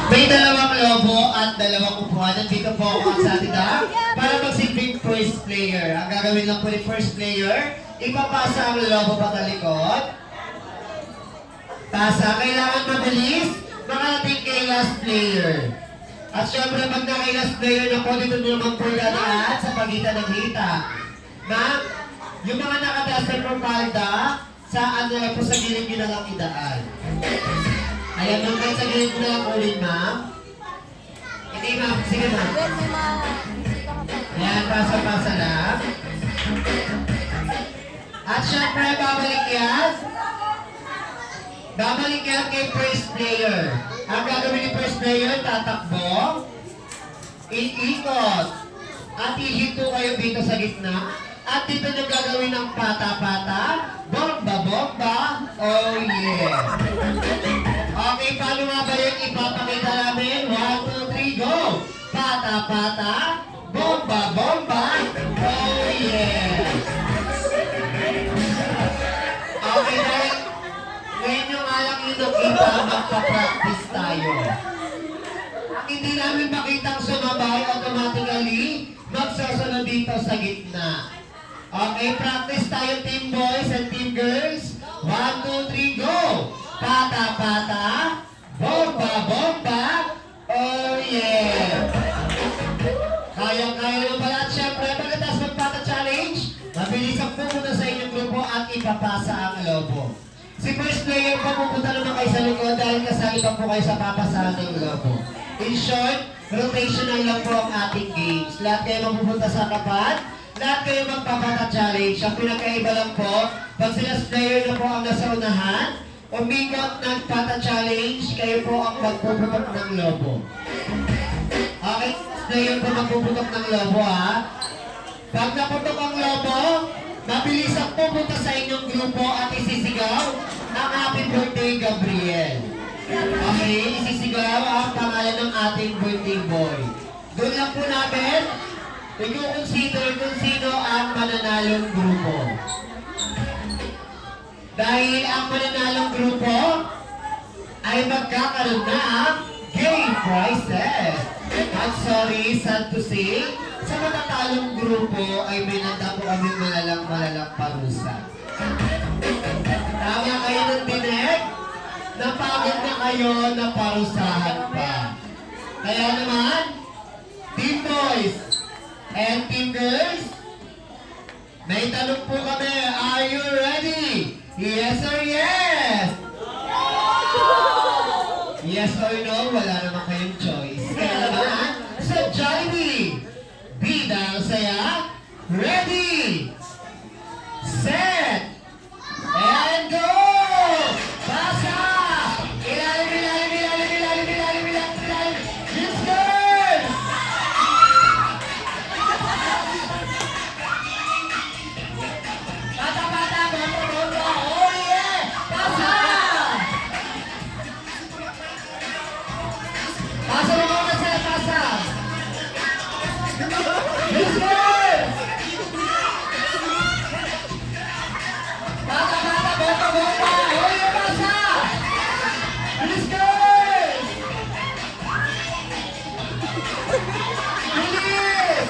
May dalawang lobo at dalawang upuan. Nandito po ako sa atin para magsilbing first player. Ang gagawin lang po ni first player, ipapasa ang lobo patalikod. Pasa, kailangan mabilis, makarating kay last player. At syempre, pag na kay last player na po, dito naman po dadaan sa pagitan ng hita. Ma'am, yung mga nakataas na propalda, saan na lang po sa gilid nyo na lang idaan. Ayan, ma'am, kahit sa gilid mo na lang ulit, ma'am. Hindi, ma'am. Sige, ma'am. Ayan, pasa-pasa lang. At syempre, babalik yan. Babalik yan kay first player. Ang gagawin ni first player, tatakbo, iikot, at ihinto kayo dito sa gitna. At dito nyo gagawin ng pata-pata, bomba-bomba, oh yeah! Okay, paano nga ba yung ipapakita namin? 1, 2, 3, go! Pata-pata, bomba-bomba, oh yeah! Okay, dahil ngayon yung alam yung nakita, magpa-practice tayo. Ang hindi namin makitang sumabay, automatically, magsasunod dito sa gitna. Okay, practice tayo team boys and team girls. 1, 2, 3, go! Pata-pata, bomba-bomba, oh yeah! Kayang-kaya naman pala. At syempre, pagkatapos magpata-challenge, mabilis ang pumunta sa inyong grupo at ipapasa ang lobo. Si first player po pupunta naman kayo sa likod dahil kasali pa po kayo sa papasahan ng lobo. In short, rotational lang po ang ating games. Lahat kayo mapupunta sa kapat, lahat kayo magpapata-challenge. Ang pinakaiba lang po, pag sila player na po ang nasa unahan, umikot ng pata-challenge, kayo po ang magpuputok ng lobo. Okay, player po magpuputok ng lobo ha. Pag naputok ang lobo, mabilis ang pupunta sa inyong grupo at isisigaw ang happy birthday, Gabriel. Okay, isisigaw ang pangalan ng ating birthday boy. Doon lang po namin, i-consider kung sino ang mananalong grupo. Dahil ang mananalong grupo ay magkakaroon ng game prizes. At sorry, sad to say, sa matatalong grupo ay may nanda po kami malalang parusa. Tama kayo ng dinig, napagod na kayo na parusahan pa. Kaya naman, team boys and team girls, may tanong po kami, are you ready? Yes or yes? Yes or no? Wala naman kayong choice. Kaya naman, sa Jollibee, bida ang saya, ready, set, and go! Pasa! Ilalim, ilalim, ilalim, ilalim, ilalim, ilalim, ilalim. Let's go! Pata, pata, bomba, bomba, oh yeah! Pasa! Pasa mo muna sila, pasa! Let's go! Pata, pata, bomba, bomba, oh yeah, pasa! Let's go! Bilis!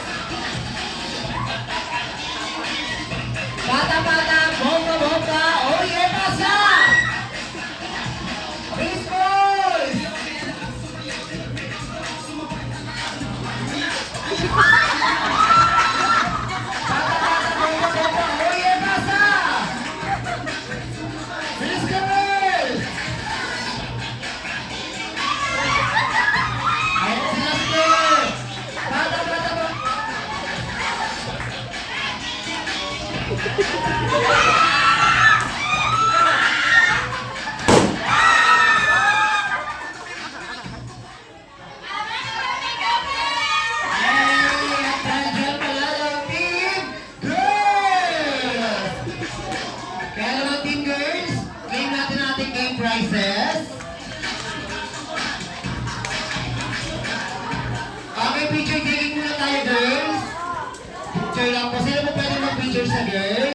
Pata, pata, bomba, bomba, oh yeah, pasa! Bilis, boys! Prizes. Okay, picture taking muna tayo, girls. Picture lang po. Sino po pwede mag-picture sa girls?